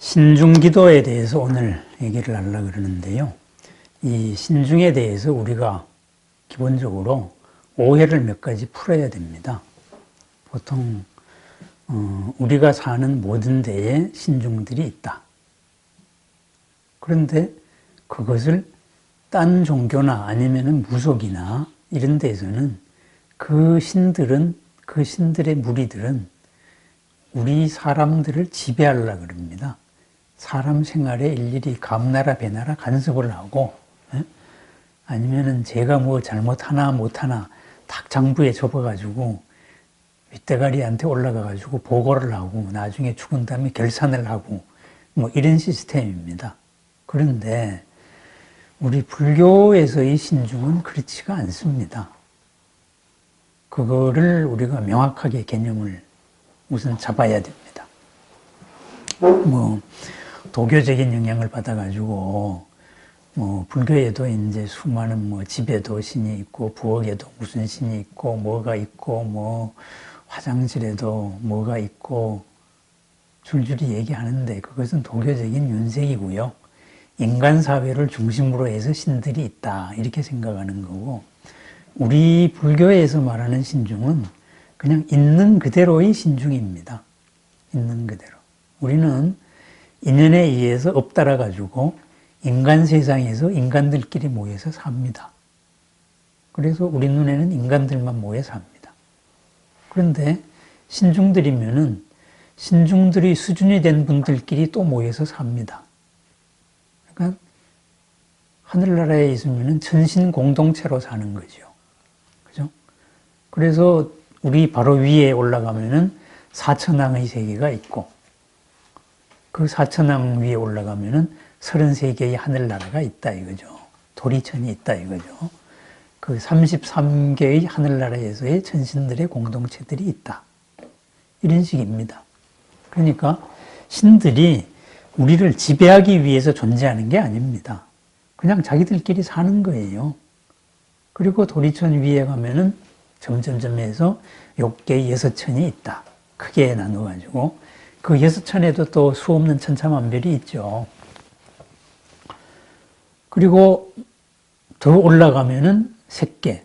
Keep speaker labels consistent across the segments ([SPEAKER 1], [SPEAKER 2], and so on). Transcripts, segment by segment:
[SPEAKER 1] 신중기도에 대해서 오늘 얘기를 하려고 그러는데요. 이 신중에 대해서 우리가 기본적으로 오해를 몇 가지 풀어야 됩니다. 보통 우리가 사는 모든 데에 신중들이 있다. 그런데 그것을 딴 종교나 아니면 무속이나 이런 데에서는 그 신들의 무리들은 우리 사람들을 지배하려고 그럽니다. 사람 생활에 일일이 감나라 배나라 간섭을 하고, 아니면은 제가 뭐 잘못하나 못하나 탁 장부에 접어가지고 윗대가리한테 올라가가지고 보고를 하고 나중에 죽은 다음에 결산을 하고 뭐 이런 시스템입니다. 그런데 우리 불교에서의 신중은 그렇지가 않습니다. 그거를 우리가 명확하게 개념을 우선 잡아야 됩니다. 도교적인 영향을 받아가지고, 불교에도 이제 수많은 집에도 신이 있고, 부엌에도 무슨 신이 있고, 뭐가 있고, 화장실에도 뭐가 있고, 줄줄이 얘기하는데, 그것은 도교적인 윤색이고요. 인간 사회를 중심으로 해서 신들이 있다. 이렇게 생각하는 거고, 우리 불교에서 말하는 신중은 그냥 있는 그대로의 신중입니다. 있는 그대로. 우리는 인연에 의해서 엎달아가지고 인간 세상에서 인간들끼리 모여서 삽니다. 그래서 우리 눈에는 인간들만 모여 삽니다. 그런데 신중들이면은 신중들이 수준이 된 분들끼리 또 모여서 삽니다. 그러니까 하늘나라에 있으면은 천신 공동체로 사는 거죠. 그죠? 그래서 우리 바로 위에 올라가면은 사천왕의 세계가 있고, 그 사천왕 위에 올라가면은 33개의 하늘나라가 있다 이거죠. 도리천이 있다 이거죠. 그 33개의 하늘나라에서의 천신들의 공동체들이 있다. 이런 식입니다. 그러니까 신들이 우리를 지배하기 위해서 존재하는 게 아닙니다. 그냥 자기들끼리 사는 거예요. 그리고 도리천 위에 가면은 점점점 해서 6개의 여섯천이 있다. 크게 나눠가지고 그 여섯천에도 또 수없는 천차만별이 있죠. 그리고 더 올라가면은 색계,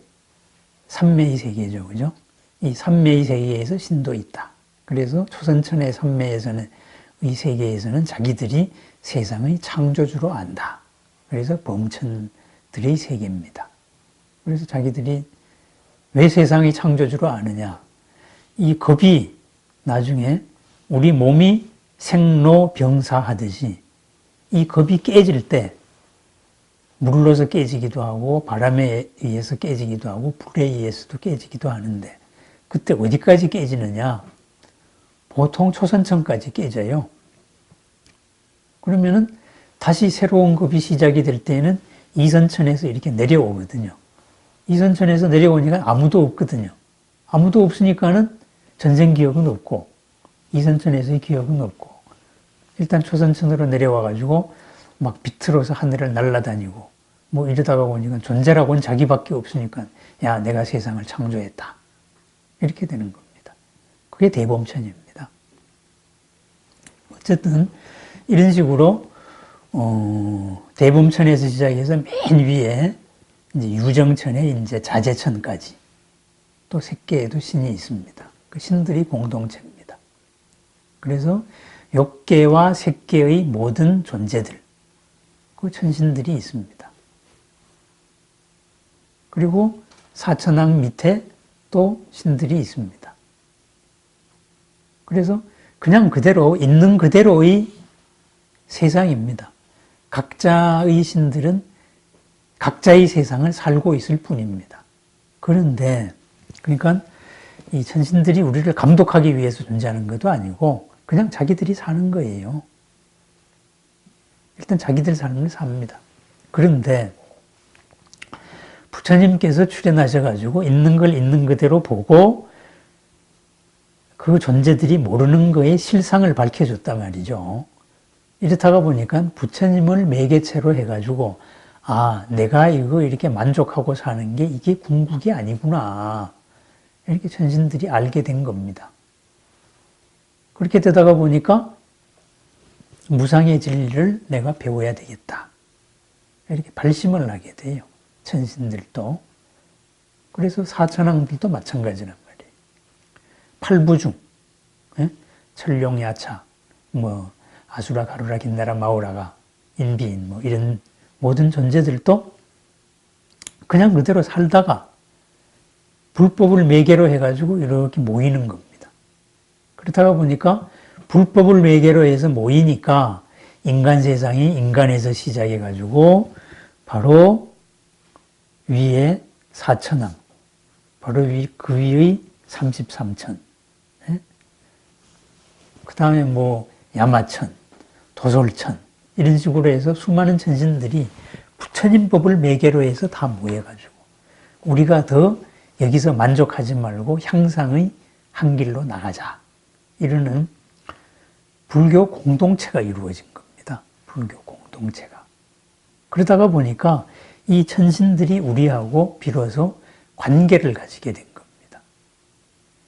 [SPEAKER 1] 삼매의 세계죠. 그죠? 이 삼매의 세계에서 신도 있다. 그래서 초선천의 삼매에서는, 이 세계에서는 자기들이 세상의 창조주로 안다. 그래서 범천들의 세계입니다. 그래서 자기들이 왜 세상의 창조주로 아느냐? 이 겁이 나중에 우리 몸이 생로병사 하듯이 이 겁이 깨질 때 물로서 깨지기도 하고 바람에 의해서 깨지기도 하고 불에 의해서도 깨지기도 하는데 그때 어디까지 깨지느냐? 보통 초선천까지 깨져요. 그러면은 다시 새로운 겁이 시작이 될 때에는 이선천에서 이렇게 내려오거든요. 이선천에서 내려오니까 아무도 없거든요. 아무도 없으니까는 전생 기억은 없고 이선천에서의 기억은 없고 일단 초선천으로 내려와가지고 막 비틀어서 하늘을 날아다니고 뭐 이러다가 보니까 존재라고는 자기밖에 없으니까 야 내가 세상을 창조했다. 이렇게 되는 겁니다. 그게 대범천입니다. 어쨌든 이런 식으로 대범천에서 시작해서 맨 위에 이제 유정천에 이제 자재천까지 또 색계에도 신이 있습니다. 그 신들이 공동체입니다. 그래서 욕계와 색계의 모든 존재들, 그 천신들이 있습니다. 그리고 사천왕 밑에 또 신들이 있습니다. 그래서 그냥 그대로 있는 그대로의 세상입니다. 각자의 신들은 각자의 세상을 살고 있을 뿐입니다. 그런데 그러니까 이 천신들이 우리를 감독하기 위해서 존재하는 것도 아니고 그냥 자기들이 사는 거예요. 일단 자기들 사는 걸 삽니다. 그런데 부처님께서 출현하셔가지고 있는 걸 있는 그대로 보고 그 존재들이 모르는 거에 실상을 밝혀줬단 말이죠. 이렇다가 보니까 부처님을 매개체로 해가지고 아, 내가 이거 이렇게 만족하고 사는 게 이게 궁극이 아니구나. 이렇게 천신들이 알게 된 겁니다. 그렇게 되다가 보니까 무상의 진리를 내가 배워야 되겠다. 이렇게 발심을 하게 돼요. 천신들도. 그래서 사천왕들도 마찬가지란 말이에요. 팔부중, 예? 천룡야차, 아수라, 가루라, 긴나라, 마우라가, 인비인, 이런 모든 존재들도 그냥 그대로 살다가 불법을 매개로 해가지고 이렇게 모이는 겁니다. 그러다가 보니까 불법을 매개로 해서 모이니까 인간 세상이 인간에서 시작해가지고 바로 위에 사천왕, 바로 그 위의 33천, 예? 그 다음에 야마천, 도솔천, 이런 식으로 해서 수많은 천신들이 부처님 법을 매개로 해서 다 모여가지고 우리가 더 여기서 만족하지 말고 향상의 한 길로 나가자. 이러는 불교 공동체가 이루어진 겁니다. 불교 공동체가. 그러다가 보니까 이 천신들이 우리하고 비로소 관계를 가지게 된 겁니다.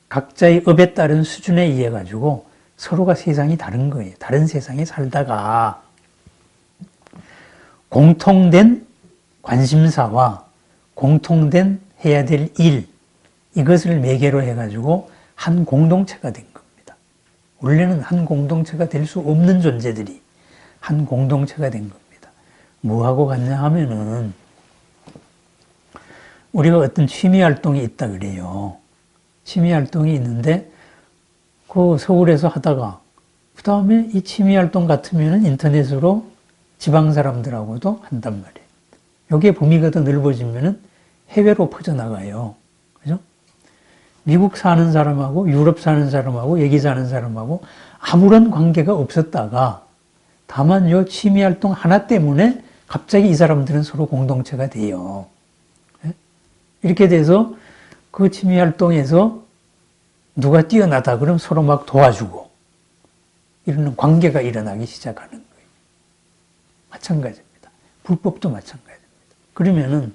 [SPEAKER 1] 각자의 업에 따른 수준에 의해 가지고 서로가 세상이 다른 거예요. 다른 세상에 살다가 공통된 관심사와 공통된 해야 될 일, 이것을 매개로 해가지고 한 공동체가 된 겁니다. 원래는 한 공동체가 될 수 없는 존재들이 한 공동체가 된 겁니다. 뭐하고 같냐 하면은 우리가 어떤 취미 활동이 있다 그래요. 취미 활동이 있는데 그 서울에서 하다가 그 다음에 이 취미 활동 같으면은 인터넷으로 지방 사람들하고도 한단 말이에요. 여기에 범위가 더 넓어지면은 해외로 퍼져나가요. 그죠? 미국 사는 사람하고 유럽 사는 사람하고 여기 사는 사람하고 아무런 관계가 없었다가 다만 요 취미 활동 하나 때문에 갑자기 이 사람들은 서로 공동체가 돼요. 이렇게 돼서 그 취미 활동에서 누가 뛰어나다 그러면 서로 막 도와주고 이러는 관계가 일어나기 시작하는 거예요. 마찬가지입니다. 불법도 마찬가지입니다. 그러면은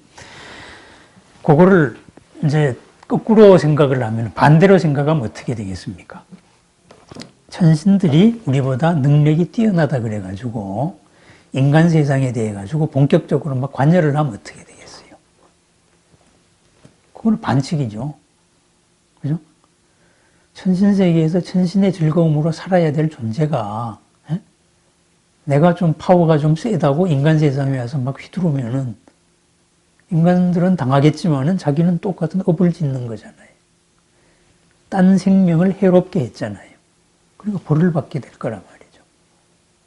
[SPEAKER 1] 그거를 이제 거꾸로 생각을 하면 반대로 생각하면 어떻게 되겠습니까? 천신들이 우리보다 능력이 뛰어나다 그래가지고 인간 세상에 대해 가지고 본격적으로 막 관여를 하면 어떻게 되겠어요? 그건 반칙이죠. 그죠? 천신 세계에서 천신의 즐거움으로 살아야 될 존재가 내가 좀 파워가 좀 세다고 인간 세상에 와서 막 휘두르면은 인간들은 당하겠지만은 자기는 똑같은 업을 짓는 거잖아요. 딴 생명을 해롭게 했잖아요. 그러니까 벌을 받게 될 거란 말이죠.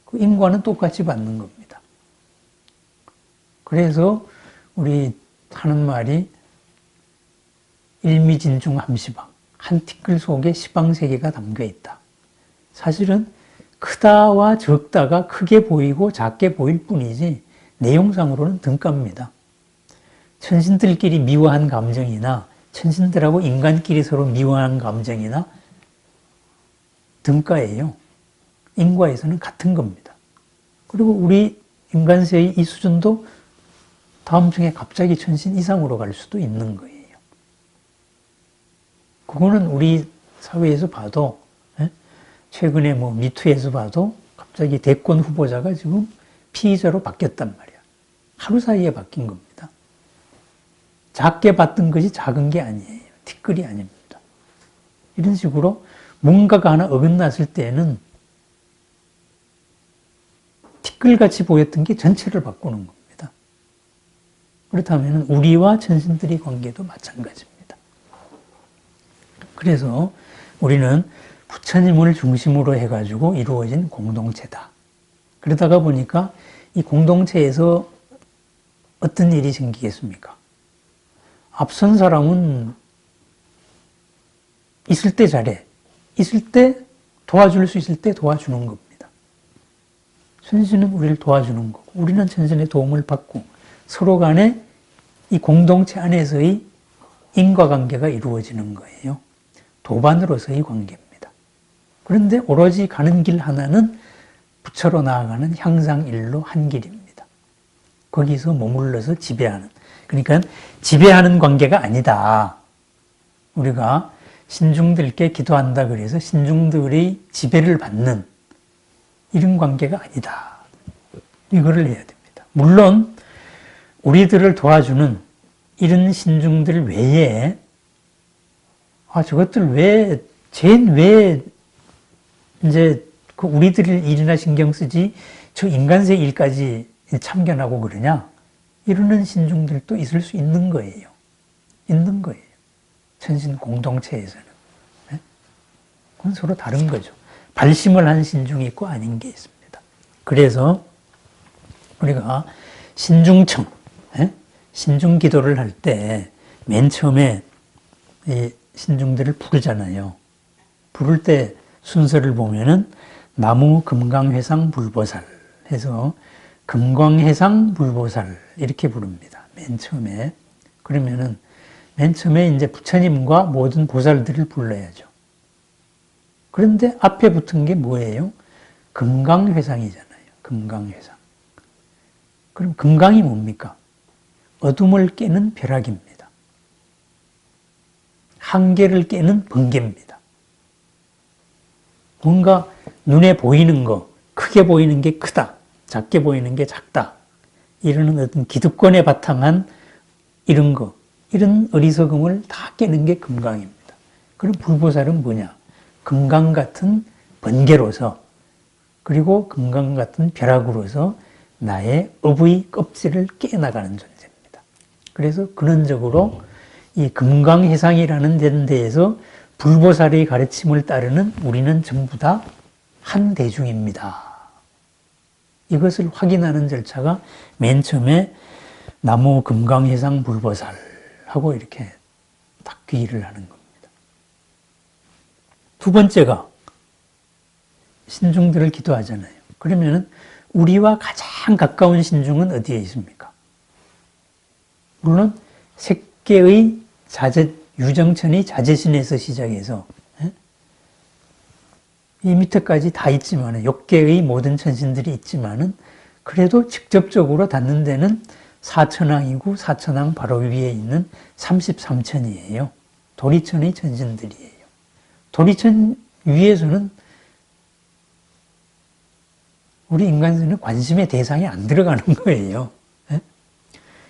[SPEAKER 1] 그 인과는 똑같이 받는 겁니다. 그래서 우리 하는 말이 일미진중함시방, 한 티끌 속에 시방세계가 담겨 있다. 사실은 크다와 적다가 크게 보이고 작게 보일 뿐이지 내용상으로는 등가입니다. 천신들끼리 미워한 감정이나 천신들하고 인간끼리 서로 미워한 감정이나 등가예요. 인과에서는 같은 겁니다. 그리고 우리 인간세의 이 수준도 다음 중에 갑자기 천신 이상으로 갈 수도 있는 거예요. 그거는 우리 사회에서 봐도 최근에 미투에서 봐도 갑자기 대권 후보자가 지금 피의자로 바뀌었단 말이야. 하루 사이에 바뀐 겁니다. 작게 봤던 것이 작은 게 아니에요. 티끌이 아닙니다. 이런 식으로 뭔가가 하나 어긋났을 때는 티끌같이 보였던 게 전체를 바꾸는 겁니다. 그렇다면 우리와 천신들의 관계도 마찬가지입니다. 그래서 우리는 부처님을 중심으로 해가지고 이루어진 공동체다. 그러다가 보니까 이 공동체에서 어떤 일이 생기겠습니까? 앞선 사람은 있을 때 잘해. 있을 때 도와줄 수 있을 때 도와주는 겁니다. 천신은 우리를 도와주는 거고 우리는 천신의 도움을 받고 서로 간에 이 공동체 안에서의 인과관계가 이루어지는 거예요. 도반으로서의 관계입니다. 그런데 오로지 가는 길 하나는 부처로 나아가는 향상일로 한 길입니다. 거기서 머물러서 지배하는, 그러니까 지배하는 관계가 아니다. 우리가 신중들께 기도한다 그래서 신중들의 지배를 받는 이런 관계가 아니다. 이거를 해야 됩니다. 물론 우리들을 도와주는 이런 신중들 외에 저것들 왜 이제 그 우리들 일이나 신경 쓰지 저 인간세 일까지 참견하고 그러냐? 이러는 신중들도 있을 수 있는 거예요. 있는 거예요. 천신 공동체에서는. 네? 그건 서로 다른 거죠. 발심을 한 신중이 있고 아닌 게 있습니다. 그래서 우리가 신중청, 네? 신중 기도를 할 때 맨 처음에 이 신중들을 부르잖아요. 부를 때 순서를 보면은 나무 금강회상 불보살 해서 금강회상 불보살 이렇게 부릅니다. 맨 처음에. 그러면은 맨 처음에 이제 부처님과 모든 보살들을 불러야죠. 그런데 앞에 붙은 게 뭐예요? 금강회상이잖아요. 금강회상. 그럼 금강이 뭡니까? 어둠을 깨는 벼락입니다. 한계를 깨는 번개입니다. 뭔가 눈에 보이는 거, 크게 보이는 게 크다, 작게 보이는 게 작다, 이러는 어떤 기득권에 바탕한 이런 거, 이런 어리석음을 다 깨는 게 금강입니다. 그럼 불보살은 뭐냐? 금강 같은 번개로서, 그리고 금강 같은 벼락으로서 나의 업의 껍질을 깨나가는 존재입니다. 그래서 근원적으로 이 금강해상이라는 데에서 불보살의 가르침을 따르는 우리는 전부 다 한 대중입니다. 이것을 확인하는 절차가 맨 처음에 나무 금강해상 불보살 하고 이렇게 딱 귀의를 하는 겁니다. 두 번째가 신중들을 기도하잖아요. 그러면은 우리와 가장 가까운 신중은 어디에 있습니까? 물론 색계의 유정천의 자제신에서 시작해서 이 밑에까지 다 있지만은, 욕계의 모든 천신들이 있지만은, 그래도 직접적으로 닿는 데는 사천왕이고, 사천왕 바로 위에 있는 33천이에요. 도리천의 천신들이에요. 도리천 위에서는 우리 인간들은 관심의 대상이 안 들어가는 거예요.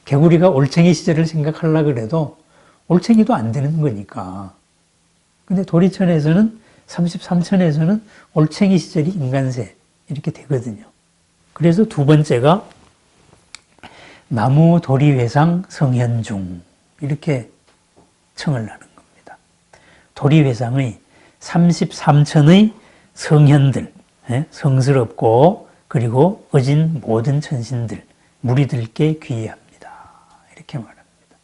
[SPEAKER 1] 개구리가 올챙이 시절을 생각하려고 그래도 올챙이도 안 되는 거니까. 근데 도리천에서는 33천에서는 올챙이 시절이 인간세 이렇게 되거든요. 그래서 두 번째가 나무 도리회상 성현중 이렇게 청을 하는 겁니다. 도리회상의 33천의 성현들, 성스럽고 그리고 어진 모든 천신들, 무리들께 귀의합니다. 이렇게 말합니다.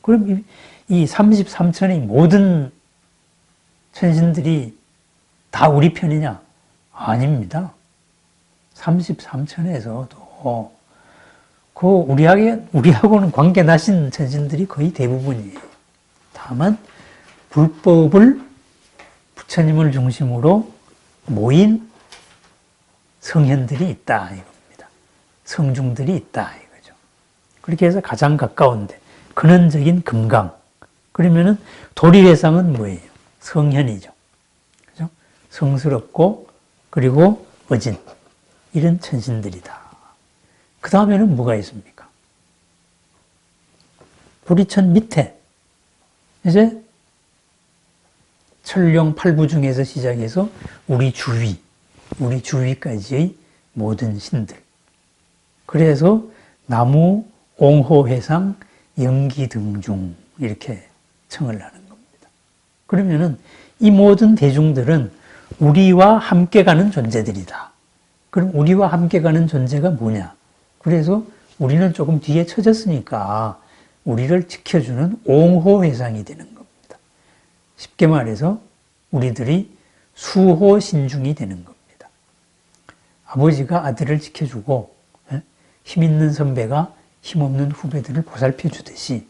[SPEAKER 1] 그럼 이 33천의 모든 천신들이 다 우리 편이냐? 아닙니다. 33천에서도 우리하고는 관계 나신 천신들이 거의 대부분이에요. 다만 불법을 부처님을 중심으로 모인 성현들이 있다 이겁니다. 성중들이 있다 이거죠. 그렇게 해서 가장 가까운데 근원적인 금강. 그러면은 도리회상은 뭐예요? 성현이죠. 그죠? 성스럽고 그리고 어진 이런 천신들이다. 그 다음에는 뭐가 있습니까? 도리천 밑에 이제 천룡 팔부 중에서 시작해서 우리 주위까지의 모든 신들. 그래서 나무, 옹호회상, 영기등중 이렇게 청을 하는 겁니다. 그러면은 이 모든 대중들은 우리와 함께 가는 존재들이다. 그럼 우리와 함께 가는 존재가 뭐냐? 그래서 우리는 조금 뒤에 처졌으니까 우리를 지켜주는 옹호회상이 되는 겁니다. 쉽게 말해서 우리들이 수호신중이 되는 겁니다. 아버지가 아들을 지켜주고 힘 있는 선배가 힘없는 후배들을 보살펴 주듯이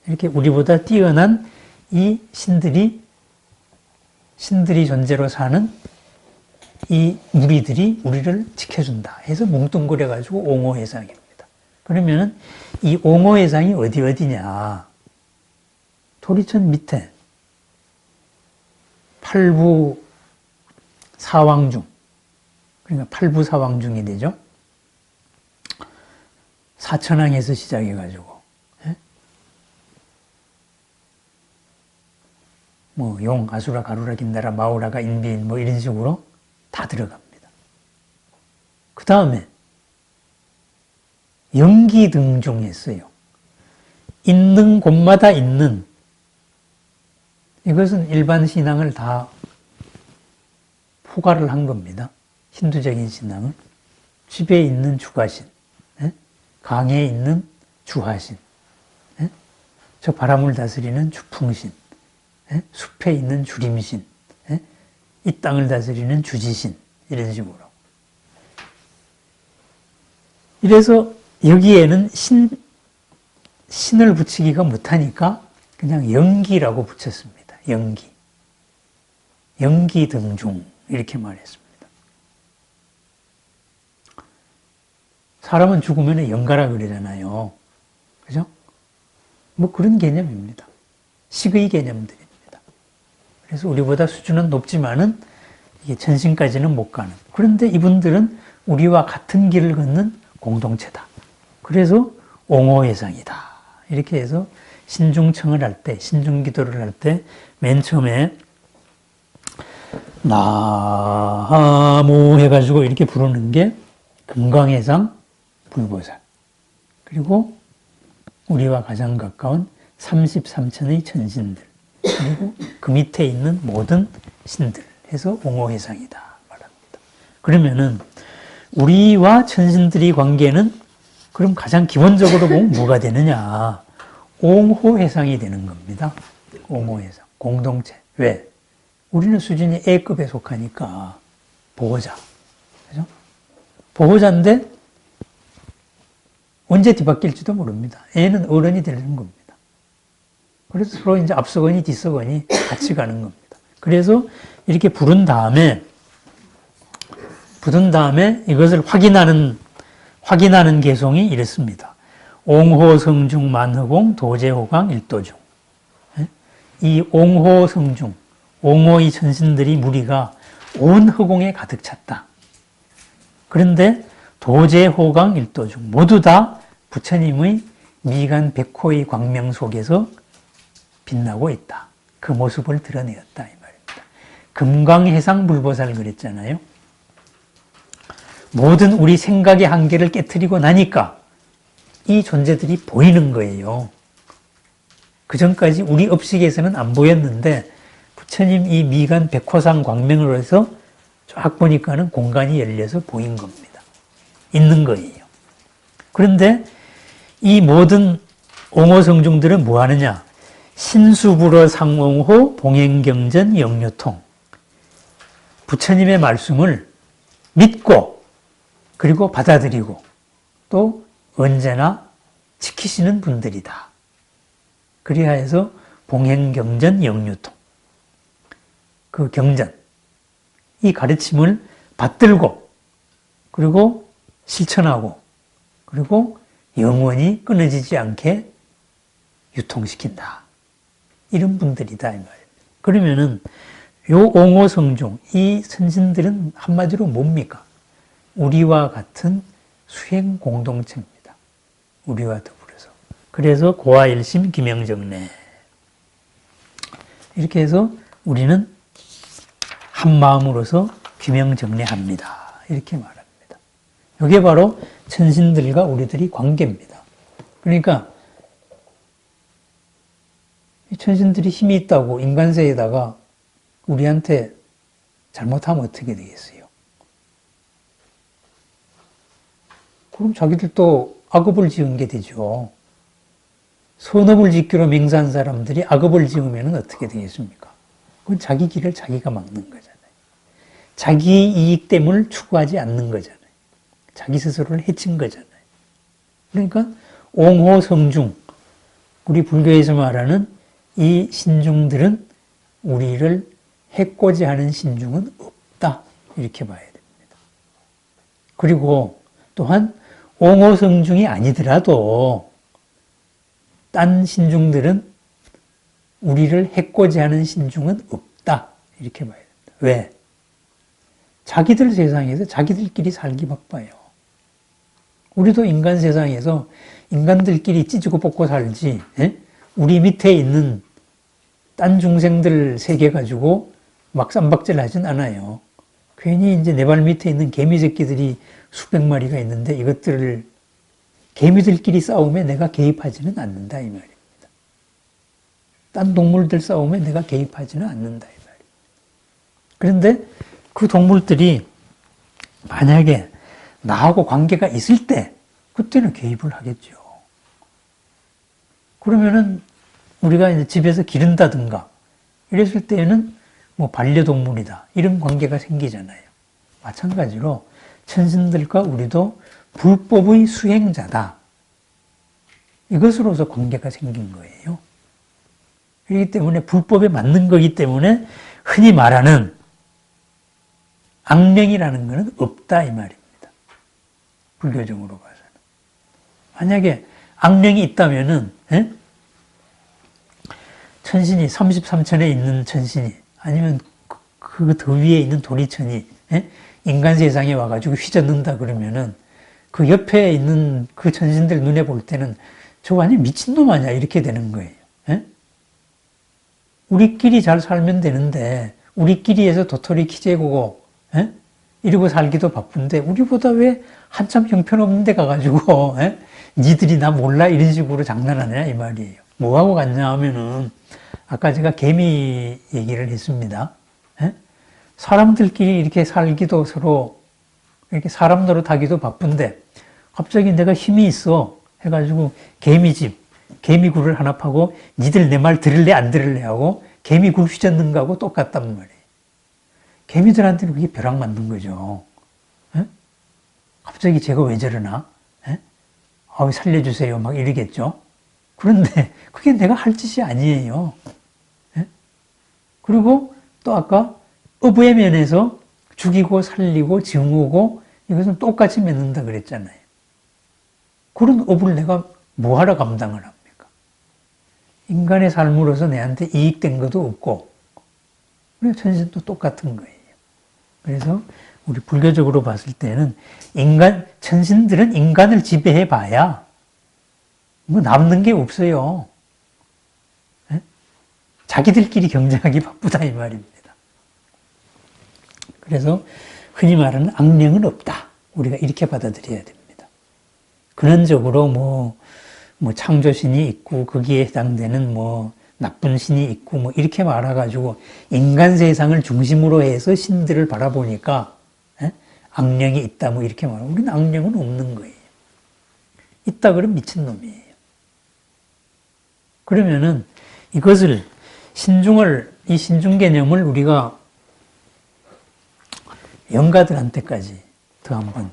[SPEAKER 1] 이렇게 우리보다 뛰어난 이 신들이 존재로 사는 이 무리들이 우리를 지켜준다 해서 뭉뚱그려가지고 옹호회상입니다. 그러면은 이 옹호회상이 어디냐? 도리천 밑에 팔부 사왕 중 그러니까 팔부사왕중이 되죠. 사천왕에서 시작해가지고 뭐 용, 아수라, 가루라, 김나라, 마우라가, 인비인 뭐 이런 식으로 다 들어갑니다. 그 다음에 연기등중했어요. 있는 곳마다 있는, 이것은 일반 신앙을 다 포괄을 한 겁니다. 힌두적인 신앙을. 집에 있는 주가신, 강에 있는 주하신, 저 바람을 다스리는 주풍신, 숲에 있는 주림신, 이 땅을 다스리는 주지신, 이런 식으로. 이래서 여기에는 신을 붙이기가 못하니까 그냥 연기라고 붙였습니다. 연기. 연기등중 이렇게 말했습니다. 사람은 죽으면 영가라 그러잖아요. 그죠? 뭐 그런 개념입니다. 식의 개념들입니다. 그래서 우리보다 수준은 높지만은 이게 천신까지는 못 가는. 그런데 이분들은 우리와 같은 길을 걷는 공동체다. 그래서 옹호회상이다. 이렇게 해서 신중청을 할 때, 신중기도를 할 때 맨 처음에 나무 해가지고 이렇게 부르는 게 금강회상 불보살, 그리고 우리와 가장 가까운 33천의 천신들, 그리고 그 밑에 있는 모든 신들 해서 옹호회상이다 말합니다. 그러면은 우리와 천신들의 관계는 그럼 가장 기본적으로 보면 뭐가 되느냐? 옹호회상이 되는 겁니다. 옹호회상, 공동체. 왜? 우리는 수준이 A급에 속하니까 보호자, 그죠? 보호자인데 언제 뒤바뀔지도 모릅니다. 애는 어른이 되는 겁니다. 그래서 서로 이제 앞서거니 뒤서거니 같이 가는 겁니다. 그래서 이렇게 부른 다음에 이것을 확인하는 개송이 이렇습니다. 옹호성중 만허공 도제호강 일도중. 이 옹호성중, 옹호의 천신들이 무리가 온 허공에 가득 찼다. 그런데 도제호강 일도중 모두 다 부처님의 미간 백호의 광명 속에서 빛나고 있다. 그 모습을 드러내었다 이 말입니다. 금강해상 불보살 그랬잖아요. 모든 우리 생각의 한계를 깨트리고 나니까 이 존재들이 보이는 거예요. 그 전까지 우리 업식에서는 안 보였는데 부처님 이 미간 백호상 광명으로 해서 쫙 보니까는 공간이 열려서 보인 겁니다. 있는 거예요. 그런데 이 모든 옹호성중들은 뭐 하느냐? 신수불어 상옹호 봉행경전 영유통. 부처님의 말씀을 믿고 그리고 받아들이고 또 언제나 지키시는 분들이다. 그리하여서 봉행경전 영유통. 그 경전, 이 가르침을 받들고 그리고 실천하고 그리고 영원히 끊어지지 않게 유통시킨다. 이런 분들이다 이 말입니다. 그러면은 요 옹호성중, 이 선진들은 한마디로 뭡니까? 우리와 같은 수행 공동체입니다. 우리와 더불어서. 그래서 고아일심 기명정례. 이렇게 해서 우리는 한 마음으로서 기명정례합니다. 이렇게 말합니다. 이게 바로 천신들과 우리들이 관계입니다. 그러니까 이 천신들이 힘이 있다고 인간세에다가 우리한테 잘못하면 어떻게 되겠어요? 그럼 자기들도 악업을 지은 게 되죠. 선업을 짓기로 맹세한 사람들이 악업을 지으면 어떻게 되겠습니까? 그건 자기 길을 자기가 막는 거잖아요. 자기 이익됨을 추구하지 않는 거잖아요. 자기 스스로를 해친 거잖아요. 그러니까 옹호성중, 우리 불교에서 말하는 이 신중들은 우리를 해코지 하는 신중은 없다. 이렇게 봐야 됩니다. 그리고 또한 옹호성중이 아니더라도 딴 신중들은 우리를 해코지 하는 신중은 없다. 이렇게 봐야 됩니다. 왜? 자기들 세상에서 자기들끼리 살기 바빠요. 우리도 인간 세상에서 인간들끼리 찢고 뽑고 살지, 예? 우리 밑에 있는 딴 중생들 세계 가지고 막 쌈박질 하진 않아요. 괜히 이제 내 발 밑에 있는 개미 새끼들이 수백 마리가 있는데 이것들을 개미들끼리 싸우면 내가 개입하지는 않는다 이 말입니다. 딴 동물들 싸우면 내가 개입하지는 않는다 이 말입니다. 그런데 그 동물들이 만약에 나하고 관계가 있을 때 그때는 개입을 하겠죠. 그러면은 우리가 이제 집에서 기른다든가 이랬을 때에는 뭐 반려동물이다 이런 관계가 생기잖아요. 마찬가지로 천신들과 우리도 불법의 수행자다. 이것으로서 관계가 생긴 거예요. 그렇기 때문에 불법에 맞는 거기 때문에 흔히 말하는 악령이라는 것은 없다 이 말입니다. 불교적으로 봐서는. 만약에 악령이 있다면은 천신이 33천에 있는 천신이 아니면 그 더 위에 있는 도리천이 인간 세상에 와가지고 휘젓는다 그러면은 그 옆에 있는 그 천신들 눈에 볼 때는 저거 완전 미친놈 아니야 이렇게 되는 거예요. 우리끼리 잘 살면 되는데 우리끼리에서 도토리 키재고 이러고 살기도 바쁜데 우리보다 왜 한참 형편없는 데 가가지고 니들이 나 몰라 이런 식으로 장난하냐 이 말이에요. 뭐하고 같냐 하면은 아까 제가 개미 얘기를 했습니다. 사람들끼리 이렇게 살기도 서로 이렇게 사람 노릇하기도 바쁜데 갑자기 내가 힘이 있어 해가지고 개미집, 개미굴을 하나 파고 니들 내 말 들을래 안 들을래 하고 개미굴 휘젓는 거하고 똑같단 말이에요. 개미들한테는 그게 벼락 맞는 거죠. 갑자기 제가 왜 저러나? 아우 살려주세요 막 이러겠죠. 그런데 그게 내가 할 짓이 아니에요. 그리고 또 아까 어부의 면에서 죽이고 살리고 증오고 이것은 똑같이 맺는다 그랬잖아요. 그런 업을 내가 뭐하러 감당을 합니까? 인간의 삶으로서 내한테 이익된 것도 없고 그래서 천신도 똑같은 거예요. 그래서 우리 불교적으로 봤을 때는 천신들은 인간을 지배해 봐야 뭐 남는 게 없어요. 자기들끼리 경쟁하기 바쁘다 이 말입니다. 그래서 흔히 말하는 악령은 없다. 우리가 이렇게 받아들여야 됩니다. 근원적으로 뭐 창조신이 있고 거기에 해당되는 뭐 나쁜 신이 있고 뭐 이렇게 말아가지고 인간 세상을 중심으로 해서 신들을 바라보니까 악령이 있다 뭐 이렇게 말하고 우리는 악령은 없는 거예요. 있다 그러면 미친놈이에요. 그러면은 이것을 이 신중 개념을 우리가 영가들한테까지 더 한번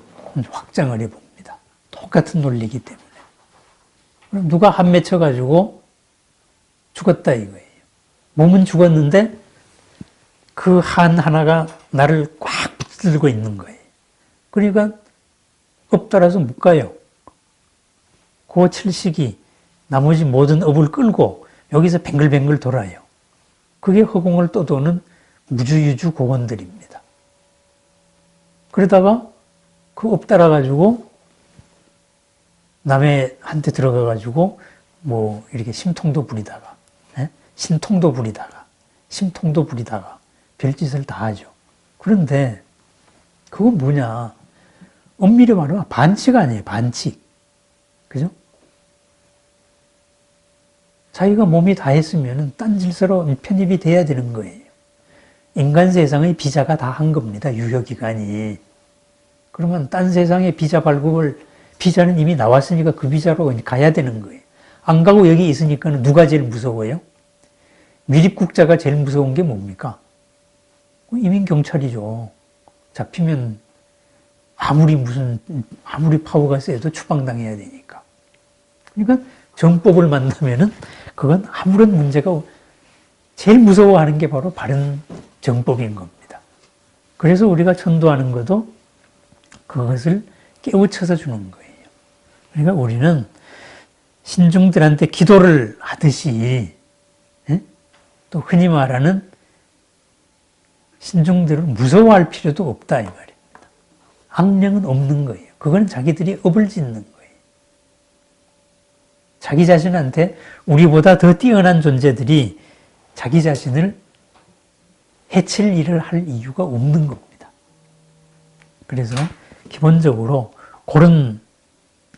[SPEAKER 1] 확장을 해봅니다. 똑같은 논리이기 때문에. 그럼 누가 한 맺혀가지고 죽었다 이거예요. 몸은 죽었는데 그 한 하나가 나를 꽉 붙들고 있는 거예요. 그러니까 업 따라서 못 가요. 그 칠식이 나머지 모든 업을 끌고 여기서 뱅글뱅글 돌아요. 그게 허공을 떠도는 무주유주 고원들입니다. 그러다가 그 업 따라가지고 남의 한테 들어가가지고 뭐 이렇게 심통도 부리다가 신통도 부리다가 심통도 부리다가 별짓을 다 하죠. 그런데 그건 뭐냐? 엄밀히 말하면 반칙 아니에요. 반칙. 그죠? 자기가 몸이 다 했으면 딴 질서로 편입이 돼야 되는 거예요. 인간 세상의 비자가 다 한 겁니다. 유효기간이. 그러면 딴 세상의 비자 발급을 비자는 이미 나왔으니까 그 비자로 가야 되는 거예요. 안 가고 여기 있으니까 누가 제일 무서워요? 미립국자가 제일 무서운 게 뭡니까? 이민경찰이죠. 잡히면 아무리 파워가 세도 추방당해야 되니까. 그러니까 정법을 만나면은 그건 아무런 문제가 제일 무서워하는 게 바로 바른 정법인 겁니다. 그래서 우리가 천도하는 것도 그것을 깨우쳐서 주는 거예요. 그러니까 우리는 신중들한테 기도를 하듯이 또 흔히 말하는 신중들은 무서워할 필요도 없다 이 말입니다. 악령은 없는 거예요. 그건 자기들이 업을 짓는 거예요. 자기 자신한테 우리보다 더 뛰어난 존재들이 자기 자신을 해칠 일을 할 이유가 없는 겁니다. 그래서 기본적으로 그런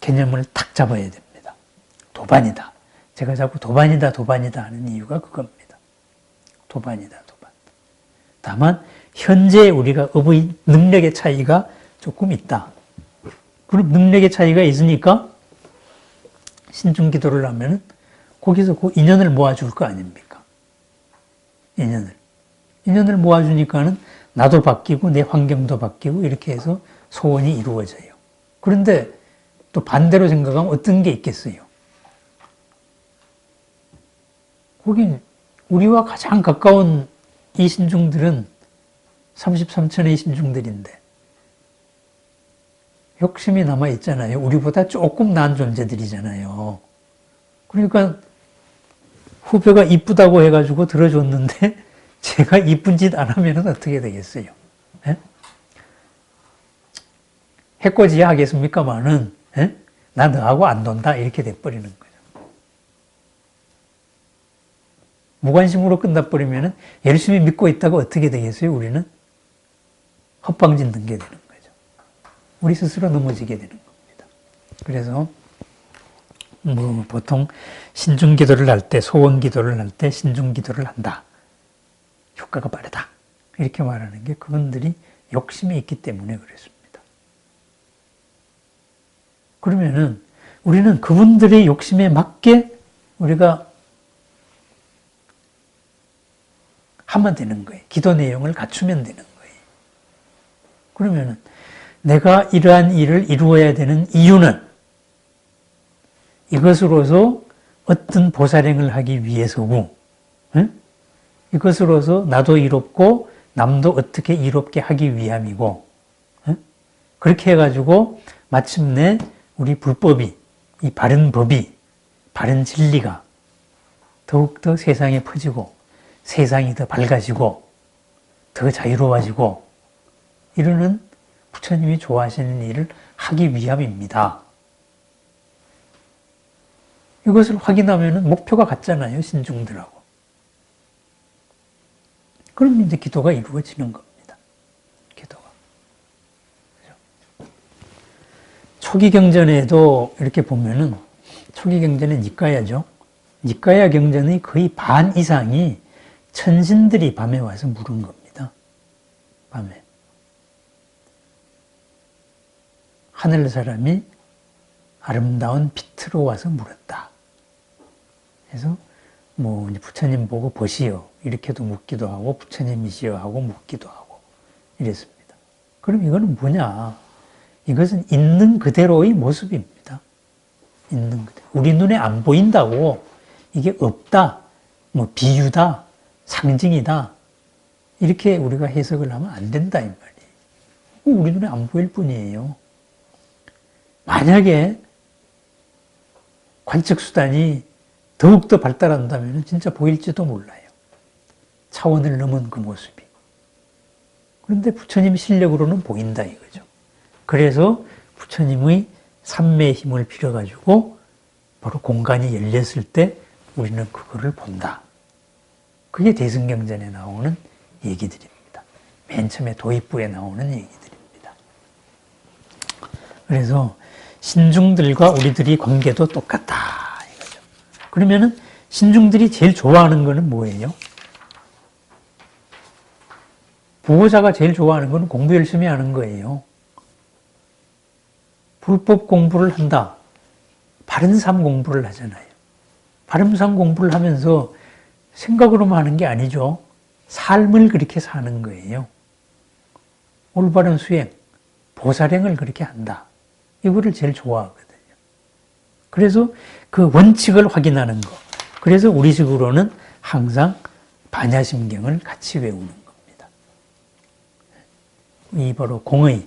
[SPEAKER 1] 개념을 탁 잡아야 됩니다. 도반이다. 제가 자꾸 도반이다 하는 이유가 그겁니다. 도반이다. 다만 현재 우리가 업의 능력의 차이가 조금 있다. 그럼 능력의 차이가 있으니까 신중기도를 하면 거기서 그 인연을 모아줄 거 아닙니까? 인연을 모아주니까는 나도 바뀌고 내 환경도 바뀌고 이렇게 해서 소원이 이루어져요. 그런데 또 반대로 생각하면 어떤 게 있겠어요? 거긴 우리와 가장 가까운 이 신중들은 33천의 신중들인데 욕심이 남아있잖아요. 우리보다 조금 나은 존재들이잖아요. 그러니까 후배가 이쁘다고 해가지고 들어줬는데 제가 이쁜 짓 안 하면 어떻게 되겠어요? 예? 해코지야 하겠습니까마는 예? 나 너하고 안 논다 이렇게 돼버리는 거죠. 무관심으로 끝나버리면 열심히 믿고 있다가 어떻게 되겠어요? 우리는 헛방짓는 게 되는 거죠. 우리 스스로 넘어지게 되는 겁니다. 그래서 보통 신중기도를 할 때, 소원기도를 할 때 신중기도를 한다. 효과가 빠르다. 이렇게 말하는 게 그분들이 욕심이 있기 때문에 그렇습니다. 그러면은 우리는 그분들의 욕심에 맞게 우리가 하면 되는 거예요. 기도 내용을 갖추면 되는 거예요. 그러면은 내가 이러한 일을 이루어야 되는 이유는 이것으로서 어떤 보살행을 하기 위해서고, 응? 이것으로서 나도 이롭고 남도 어떻게 이롭게 하기 위함이고, 응? 그렇게 해가지고 마침내 우리 불법이, 이 바른 법이, 바른 진리가 더욱더 세상에 퍼지고 세상이 더 밝아지고 더 자유로워지고 이러는 부처님이 좋아하시는 일을 하기 위함입니다. 이것을 확인하면 목표가 같잖아요. 신중들하고. 그럼 이제 기도가 이루어지는 겁니다. 기도가. 그렇죠? 초기 경전에도 이렇게 보면은 초기 경전은 니까야죠. 니까야 경전의 거의 반 이상이 천신들이 밤에 와서 물은 겁니다. 밤에. 하늘 사람이 아름다운 빛으로 와서 물었다. 그래서 부처님 보고 보시오 이렇게도 묻기도 하고 부처님이시여 하고 묻기도 하고 이랬습니다. 그럼 이거는 뭐냐? 이것은 있는 그대로의 모습입니다. 있는 그대로. 우리 눈에 안 보인다고 이게 없다, 비유다, 상징이다 이렇게 우리가 해석을 하면 안 된다 이 말이에요. 우리 눈에 안 보일 뿐이에요. 만약에 관측수단이 더욱더 발달한다면 진짜 보일지도 몰라요. 차원을 넘은 그 모습이. 그런데 부처님 실력으로는 보인다 이거죠. 그래서 부처님의 삼매의 힘을 빌어가지고 바로 공간이 열렸을 때 우리는 그거를 본다. 그게 대승경전에 나오는 얘기들입니다. 맨 처음에 도입부에 나오는 얘기들입니다. 그래서 신중들과 우리들이 관계도 똑같다 이거죠. 그러면은 신중들이 제일 좋아하는 거는 뭐예요? 부호자가 제일 좋아하는 거는 공부 열심히 하는 거예요. 불법 공부를 한다. 바른 삶 공부를 하잖아요. 바른 삶 공부를 하면서 생각으로만 하는 게 아니죠. 삶을 그렇게 사는 거예요. 올바른 수행, 보살행을 그렇게 한다. 이거를 제일 좋아하거든요. 그래서 그 원칙을 확인하는 거. 그래서 우리식으로는 항상 반야심경을 같이 외우는 겁니다. 이 바로 공의,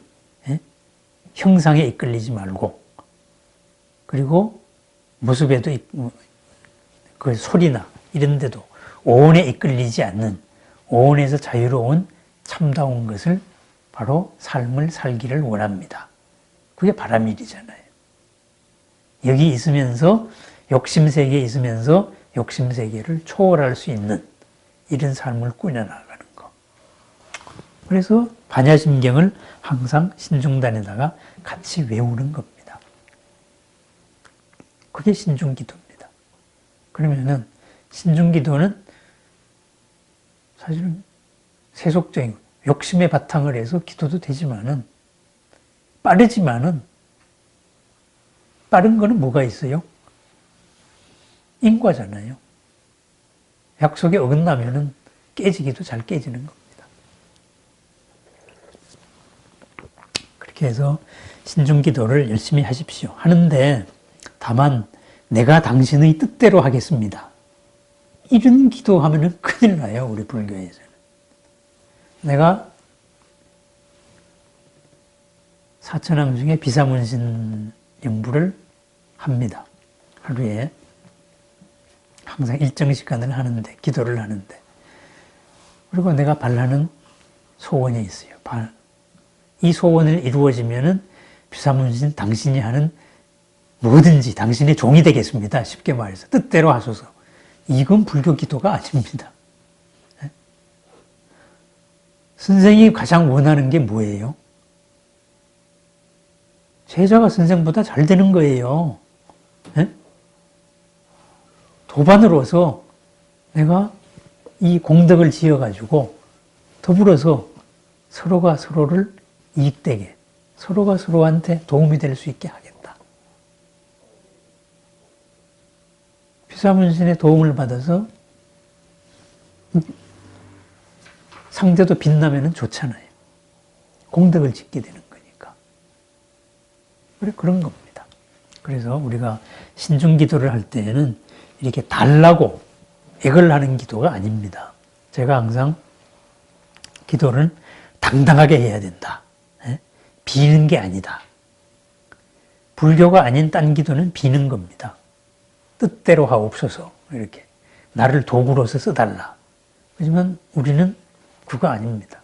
[SPEAKER 1] 형상에 이끌리지 말고, 그리고 모습에도 그 소리나 이런 데도 오온에 이끌리지 않는, 오온에서 자유로운 참다운 것을 바로 삶을 살기를 원합니다. 그게 바람일이잖아요. 여기 있으면서 욕심세계에 있으면서 욕심세계를 초월할 수 있는 이런 삶을 꾸려나가는 거. 그래서 반야심경을 항상 신중단에다가 같이 외우는 겁니다. 그게 신중기도입니다. 그러면은 신중기도는 사실은 세속적인 욕심에 바탕을 해서 기도도 되지만은 빠르지만은 빠른 거는 뭐가 있어요? 인과잖아요. 약속에 어긋나면은 깨지기도 잘 깨지는 겁니다. 그렇게 해서 신중기도를 열심히 하십시오. 하는데 다만 내가 당신의 뜻대로 하겠습니다. 이런 기도하면은 큰일 나요. 우리 불교에서는. 내가 사천왕 중에 비사문신 영부를 합니다. 하루에 항상 일정 시간을 하는데, 기도를 하는데, 그리고 내가 바라는 소원이 있어요. 이 소원을 이루어지면은 비사문신 당신이 하는 뭐든지 당신의 종이 되겠습니다. 쉽게 말해서 뜻대로 하소서. 이건 불교 기도가 아닙니다. 선생이 가장 원하는 게 뭐예요? 제자가 선생보다 잘 되는 거예요. 도반으로서 내가 이 공덕을 지어가지고 더불어서 서로가 서로를 이익되게, 서로가 서로한테 도움이 될 수 있게 하겠다. 비사문신의 도움을 받아서 상대도 빛나면 좋잖아요. 공덕을 짓게 되는 거니까. 그런 겁니다. 그래서 우리가 신중기도를 할 때에는 이렇게 달라고 액을 하는 기도가 아닙니다. 제가 항상 기도를 당당하게 해야 된다. 비는 게 아니다. 불교가 아닌 딴 기도는 비는 겁니다. 뜻대로 하옵소서. 이렇게. 나를 도구로서 써달라. 하지만 우리는 그거 아닙니다.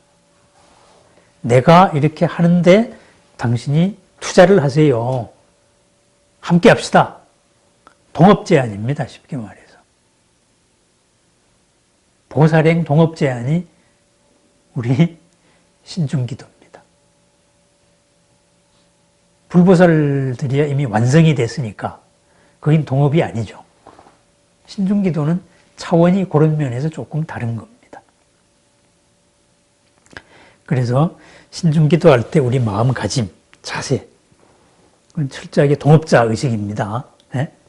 [SPEAKER 1] 내가 이렇게 하는데 당신이 투자를 하세요. 함께 합시다. 동업제안입니다. 쉽게 말해서. 보살행 동업제안이 우리 신중기도입니다. 불보살들이야 이미 완성이 됐으니까 거긴 동업이 아니죠. 신중기도는 차원이 그런 면에서 조금 다른 겁니다. 그래서 신중기도 할 때 우리 마음가짐, 자세, 그건 철저하게 동업자 의식입니다.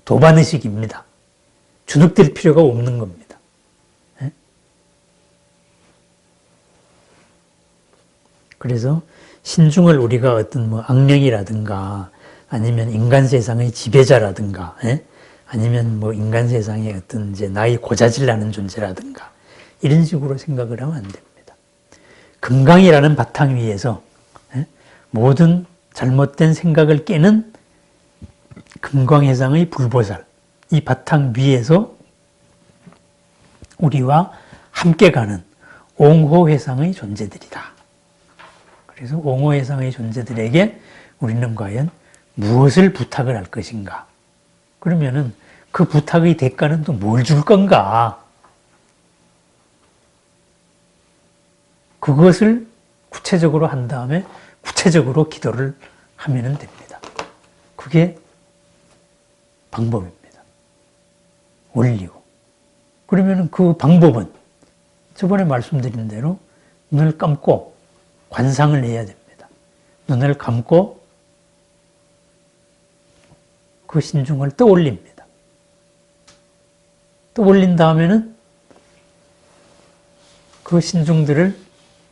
[SPEAKER 1] 도반의식입니다. 주눅들 필요가 없는 겁니다. 그래서 신중을 우리가 어떤 뭐 악령이라든가 아니면 인간 세상의 지배자라든가 아니면 뭐 인간 세상의 어떤 이제 나의 고자질나는 존재라든가 이런 식으로 생각을 하면 안 됩니다. 금강이라는 바탕 위에서 모든 잘못된 생각을 깨는 금강해상의 불보살, 이 바탕 위에서 우리와 함께 가는 옹호해상의 존재들이다. 그래서 옹호해상의 존재들에게 우리는 과연 무엇을 부탁을 할 것인가? 그러면은 그 부탁의 대가는 또 뭘 줄 건가? 그것을 구체적으로 한 다음에 구체적으로 기도를 하면 됩니다. 그게 방법입니다. 원리고. 그러면 그 방법은 저번에 말씀드린 대로 눈을 감고 관상을 해야 됩니다. 눈을 감고 그 신중을 떠올립니다. 떠올린 다음에는 그 신중들을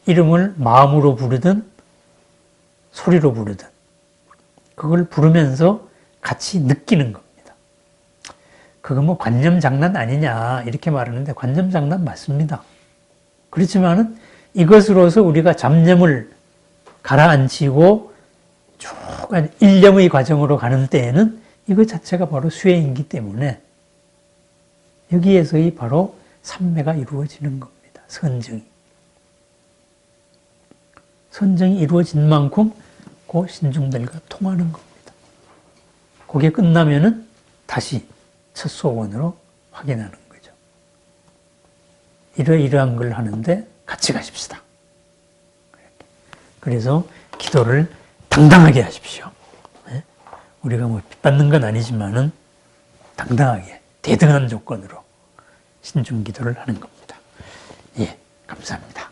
[SPEAKER 1] 이름을 마음으로 부르든 소리로 부르든 그걸 부르면서 같이 느끼는 겁니다. 그거 뭐 관념 장난 아니냐 이렇게 말하는데 관념 장난 맞습니다. 그렇지만은 이것으로서 우리가 잡념을 가라앉히고 쭉 일념의 과정으로 가는 때에는 이것 자체가 바로 수행이기 때문에 여기에서의 바로 삼매가 이루어지는 겁니다. 선정이. 선정이 이루어진 만큼 그 신중들과 통하는 겁니다. 그게 끝나면은 다시 첫 소원으로 확인하는 거죠. 이러이러한 걸 하는데 같이 가십시다. 그래서 기도를 당당하게 하십시오. 우리가 뭐 빚받는 건 아니지만은 당당하게 대등한 조건으로 신중 기도를 하는 겁니다. 예, 감사합니다.